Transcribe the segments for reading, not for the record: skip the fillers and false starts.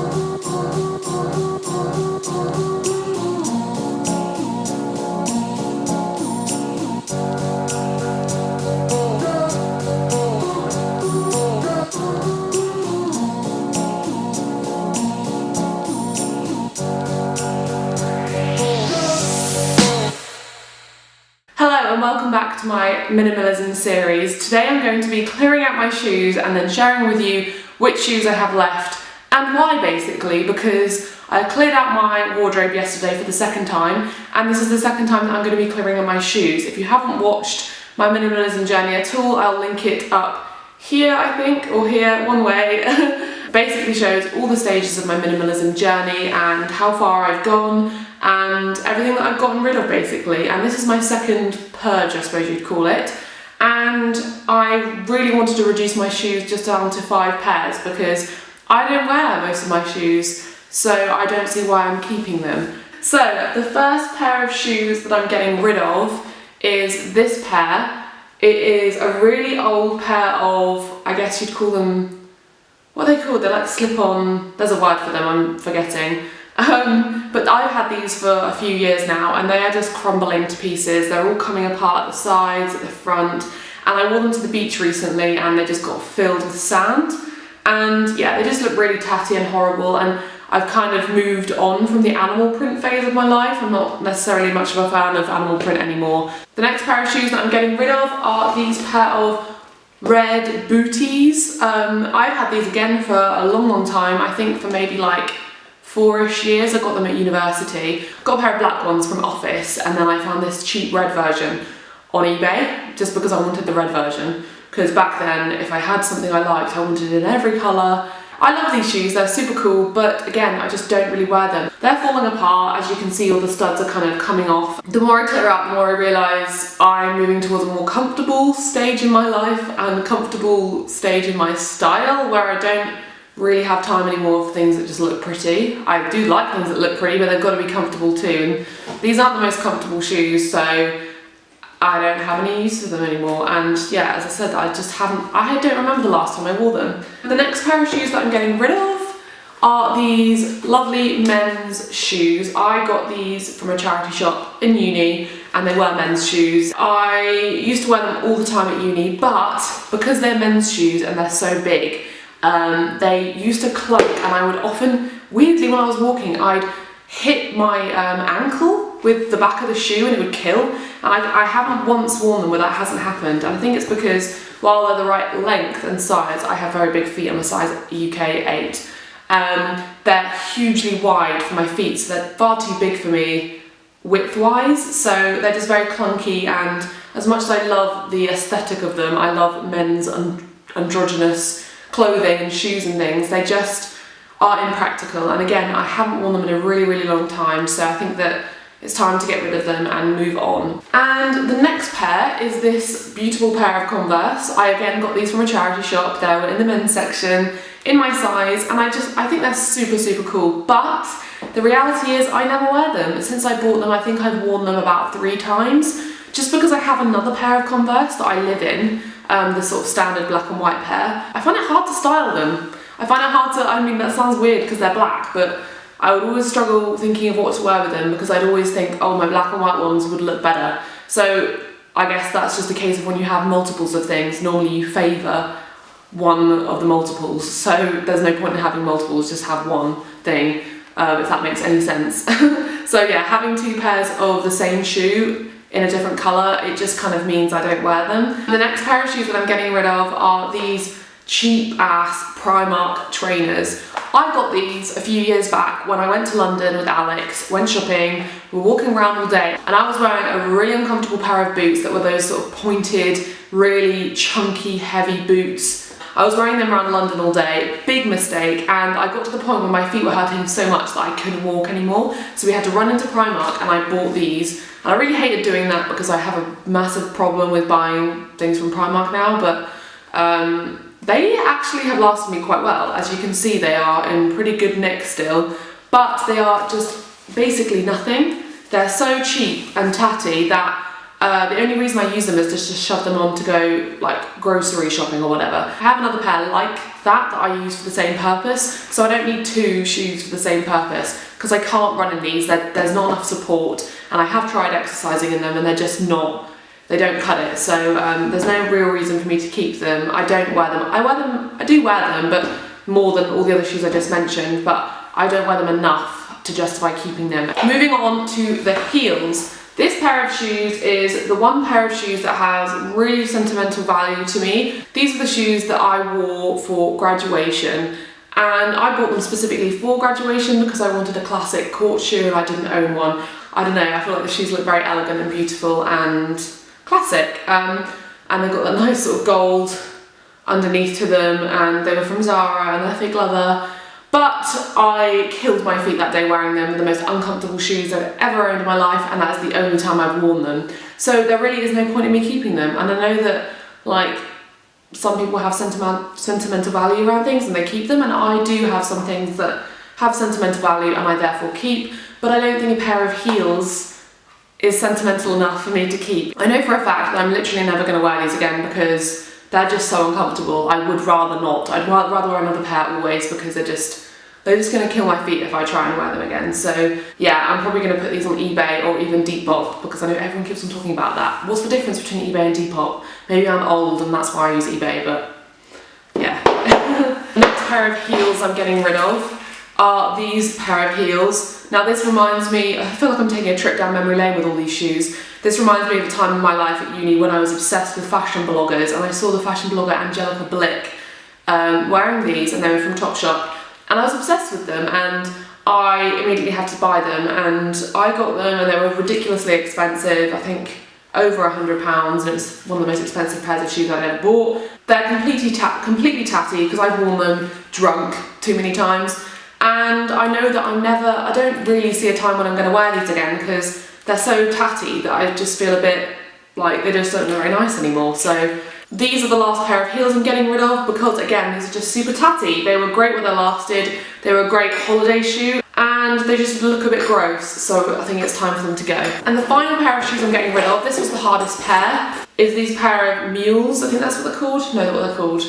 Hello and welcome back to my minimalism series. Today I'm going to be clearing out my shoes and then sharing with you which shoes I have left and why, basically, because I cleared out my wardrobe yesterday for the second time, and this is the second time that I'm going to be clearing out my shoes. If you haven't watched my minimalism journey at all, I'll link it up here, I think, or here, one way. Basically shows all the stages of my minimalism journey and how far I've gone and everything that I've gotten rid of, basically. And this is my second purge, I suppose you'd call it. And I really wanted to reduce my shoes just down to 5 pairs because I don't wear most of my shoes, so I don't see why I'm keeping them. So the first pair of shoes that I'm getting rid of is this pair. It is a really old pair of, I guess you'd call them, what are they called? They're like slip-on, there's a word for them, I'm forgetting. But I've had these for a few years now and they are just crumbling to pieces. They're all coming apart at the sides, at the front, and I wore them to the beach recently and they just got filled with sand. And yeah, they just look really tatty and horrible, and I've kind of moved on from the animal print phase of my life. I'm not necessarily much of a fan of animal print anymore. The next pair of shoes that I'm getting rid of are these pair of red Booties. I've had these again for a long time, I think for maybe like 4-ish years. I got them at university. Got a pair of black ones from Office, and then I found this cheap red version on eBay just because I wanted the red version, because back then if I had something I liked I wanted it in every colour. I love these shoes, they're super cool, but again I just don't really wear them. They're falling apart, as you can see all the studs are kind of coming off. The more I clear out, the more I realise I'm moving towards a more comfortable stage in my life and comfortable stage in my style, where I don't really have time anymore for things that just look pretty. I do like things that look pretty, but they've got to be comfortable too, and these aren't the most comfortable shoes, so I don't have any use for them anymore. And yeah, as I said, I don't remember the last time I wore them. The next pair of shoes that I'm getting rid of are these lovely men's shoes. I got these from a charity shop in uni and they were men's shoes. I used to wear them all the time at uni, but because they're men's shoes and they're so big, they used to clunk, and I would often, weirdly when I was walking, I'd hit my ankle with the back of the shoe and it would kill. And I haven't once worn them where that hasn't happened, and I think it's because while they're the right length and size, I have very big feet. I'm a size UK 8. They're hugely wide for my feet, so they're far too big for me width-wise, so they're just very clunky, and as much as I love the aesthetic of them, I love men's androgynous clothing and shoes and things, they just are impractical. And again, I haven't worn them in a really long time, so I think that it's time to get rid of them and move on. And the next pair is this beautiful pair of Converse. I again got these from a charity shop. They were in the men's section, in my size, and I think they're super cool. But the reality is I never wear them. Since I bought them, I think I've worn them about 3 times, just because I have another pair of Converse that I live in, the sort of standard black and white pair. I find it hard to style them. I find it hard to, I mean that sounds weird because they're black, but I would always struggle thinking of what to wear with them because I'd always think, oh, my black and white ones would look better. So I guess that's just a case of when you have multiples of things, normally you favour one of the multiples. So there's no point in having multiples, just have one thing, if that makes any sense. So yeah, having 2 pairs of the same shoe in a different colour, it just kind of means I don't wear them. The next pair of shoes that I'm getting rid of are these cheap ass Primark Trainers. I got these a few years back when I went to London with Alex, went shopping, we were walking around all day, and I was wearing a really uncomfortable pair of boots that were those sort of pointed, really chunky, heavy boots. I was wearing them around London all day, big mistake, and I got to the point where my feet were hurting so much that I couldn't walk anymore, so we had to run into Primark and I bought these. And I really hated doing that because I have a massive problem with buying things from Primark now, but they actually have lasted me quite well. As you can see, they are in pretty good nick still, but they are just basically nothing. They're so cheap and tatty that The only reason I use them is just to shove them on to go like grocery shopping or whatever. I have another pair like that I use for the same purpose, so I don't need two shoes for the same purpose because I can't run in these. There's not enough support, and I have tried exercising in them and they're just not, they don't cut it. So there's no real reason for me to keep them. I don't wear them. I do wear them, but more than all the other shoes I just mentioned, but I don't wear them enough to justify keeping them. Moving on to the heels. This pair of shoes is the one pair of shoes that has really sentimental value to me. These are the shoes that I wore for graduation, and I bought them specifically for graduation because I wanted a classic court shoe and I didn't own one. I don't know, I feel like the shoes look very elegant and beautiful and classic, and they've got that nice sort of gold underneath to them, and they were from Zara and they're fake leather. But I killed my feet that day wearing them, the most uncomfortable shoes I've ever owned in my life, and that is the only time I've worn them. So there really is no point in me keeping them. And I know that like some people have sentimental value around things and they keep them, and I do have some things that have sentimental value and I therefore keep, but I don't think a pair of heels is sentimental enough for me to keep. I know for a fact that I'm literally never going to wear these again because they're just so uncomfortable. I would rather not. I'd rather wear another pair always because they're just going to kill my feet if I try and wear them again. So yeah, I'm probably going to put these on eBay or even Depop because I know everyone keeps on talking about that. What's the difference between eBay and Depop? Maybe I'm old and that's why I use eBay, but yeah. The next pair of heels I'm getting rid of are these pair of heels. Now this reminds me, I feel like I'm taking a trip down memory lane with all these shoes. This reminds me of a time in my life at uni when I was obsessed with fashion bloggers, and I saw the fashion blogger Angelica Blick wearing these, and they were from Topshop, and I was obsessed with them, and I immediately had to buy them, and I got them and they were ridiculously expensive, I think over £100, and it was one of the most expensive pairs of shoes I'd ever bought. They're completely tatty because I've worn them drunk too many times, and I know that I don't really see a time when I'm going to wear these again because they're so tatty that I just feel a bit like they just don't look very nice anymore. So these are the last pair of heels I'm getting rid of because again, these are just super tatty. They were great when they lasted, they were a great holiday shoe, and they just look a bit gross, so I think it's time for them to go. And the final pair of shoes I'm getting rid of, this was the hardest pair, is these pair of mules. I think that's what they're called. No, that's what they're called.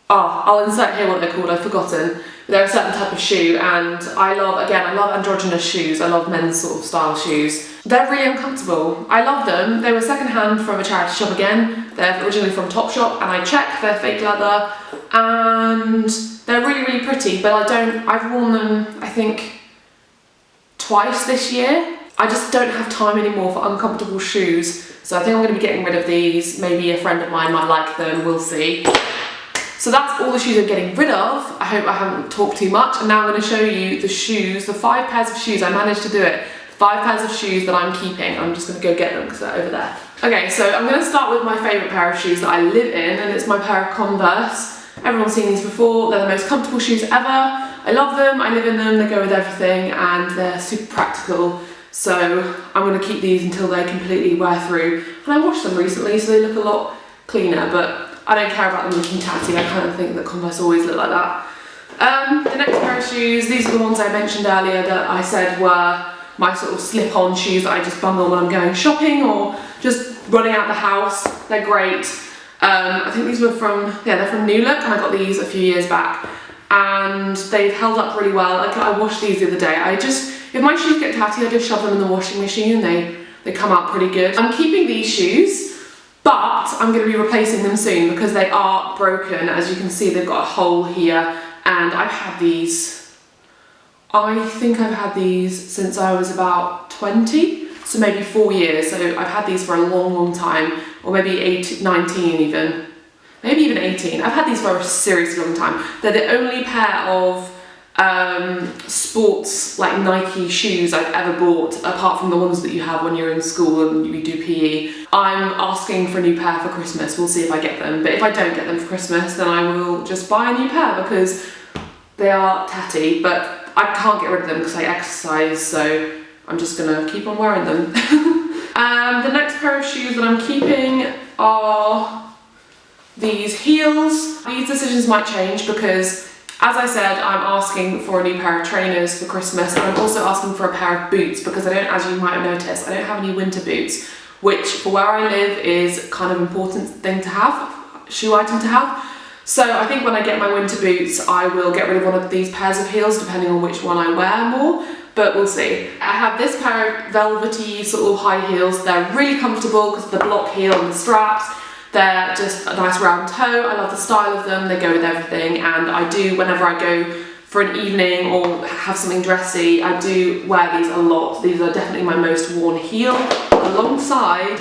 Oh, I'll insert here what they're called, I've forgotten. They're a certain type of shoe, and I love androgynous shoes. I love men's sort of style shoes. They're really uncomfortable. I love them. They were secondhand from a charity shop again. They're originally from Topshop, and I checked, they're fake leather, and they're really, really pretty, but I've worn them, I think, twice this year. I just don't have time anymore for uncomfortable shoes, so I think I'm going to be getting rid of these. Maybe a friend of mine might like them, we'll see. So that's all the shoes I'm getting rid of. I hope I haven't talked too much, and now I'm going to show you the shoes, the 5 pairs of shoes. I managed to do it. 5 pairs of shoes that I'm keeping. I'm just going to go get them because they're over there. Okay, so I'm going to start with my favourite pair of shoes that I live in, and it's my pair of Converse. Everyone's seen these before. They're the most comfortable shoes ever. I love them, I live in them, they go with everything, and they're super practical. So I'm going to keep these until they completely wear through. And I washed them recently, so they look a lot cleaner, but I don't care about them looking tatty. I kind of think that Converse always look like that. The next pair of shoes, these are the ones I mentioned earlier that I said were my sort of slip-on shoes that I just bung on when I'm going shopping or just running out the house. They're great. I think these were they're from New Look, and I got these a few years back, and they've held up really well. I washed these the other day. If my shoes get tatty, I just shove them in the washing machine and they come out pretty good. I'm keeping these shoes, but I'm going to be replacing them soon because they are broken. As you can see, they've got a hole here, and I've had these, I think I've had these since I was about 20, so maybe 4 years. So I've had these for a long, long time, or maybe 19 even, maybe even 18. I've had these for a seriously long time. They're the only pair of sports like Nike shoes I've ever bought, apart from the ones that you have when you're in school and you do PE. I'm asking for a new pair for Christmas. We'll see if I get them, but if I don't get them for Christmas, then I will just buy a new pair because they are tatty, but I can't get rid of them because I exercise, so I'm just gonna keep on wearing them. The next pair of shoes that I'm keeping are these heels. These decisions might change because, as I said, I'm asking for a new pair of trainers for Christmas, and I'm also asking for a pair of boots because as you might have noticed, I don't have any winter boots. which for where I live is kind of important thing to have, shoe item to have. So I think when I get my winter boots, I will get rid of one of these pairs of heels, depending on which one I wear more, but we'll see. I have this pair of velvety sort of high heels. They're really comfortable because of the block heel and the straps. They're just a nice round toe. I love the style of them. They go with everything, and I do, whenever I go for an evening or have something dressy, I do wear these a lot. These are definitely my most worn heel, alongside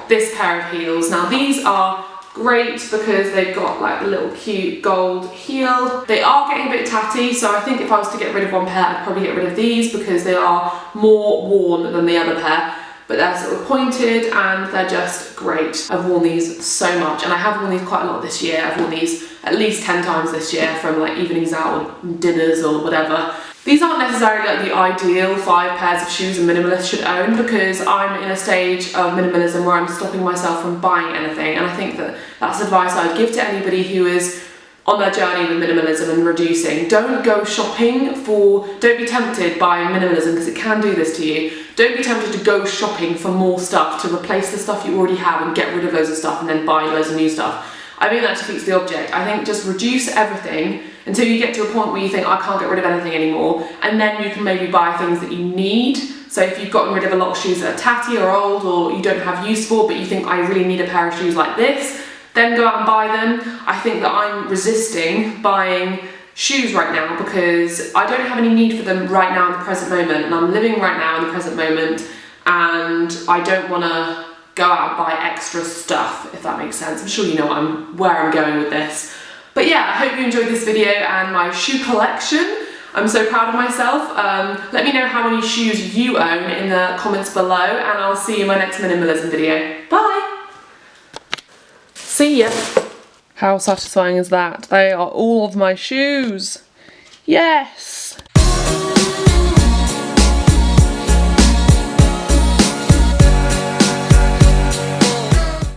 this pair of heels. Now these are great because they've got like a little cute gold heel. They are getting a bit tatty, so I think if I was to get rid of one pair, I'd probably get rid of these because they are more worn than the other pair. But they're sort of pointed and they're just great. I've worn these so much, and I have worn these quite a lot this year. I've worn these at least 10 times this year, from like evenings out or dinners or whatever. These aren't necessarily like the ideal 5 pairs of shoes a minimalist should own, because I'm in a stage of minimalism where I'm stopping myself from buying anything, and I think that that's advice I'd give to anybody who is on their journey with minimalism and reducing. Don't go shopping don't be tempted by minimalism, because it can do this to you. Don't be tempted to go shopping for more stuff to replace the stuff you already have and get rid of loads of stuff and then buy loads of new stuff. I think that defeats the object. I think just reduce everything until you get to a point where you think, I can't get rid of anything anymore, and then you can maybe buy things that you need. So if you've gotten rid of a lot of shoes that are tatty or old or you don't have use for, but you think, I really need a pair of shoes like this, then go out and buy them. I think that I'm resisting buying shoes right now because I don't have any need for them right now in the present moment, and I'm living right now in the present moment, and I don't want to go out and buy extra stuff, if that makes sense. I'm sure you know where I'm going with this. But yeah, I hope you enjoyed this video and my shoe collection. I'm so proud of myself. Let me know how many shoes you own in the comments below, and I'll see you in my next minimalism video. Bye! See ya! How satisfying is that? They are all of my shoes. Yes!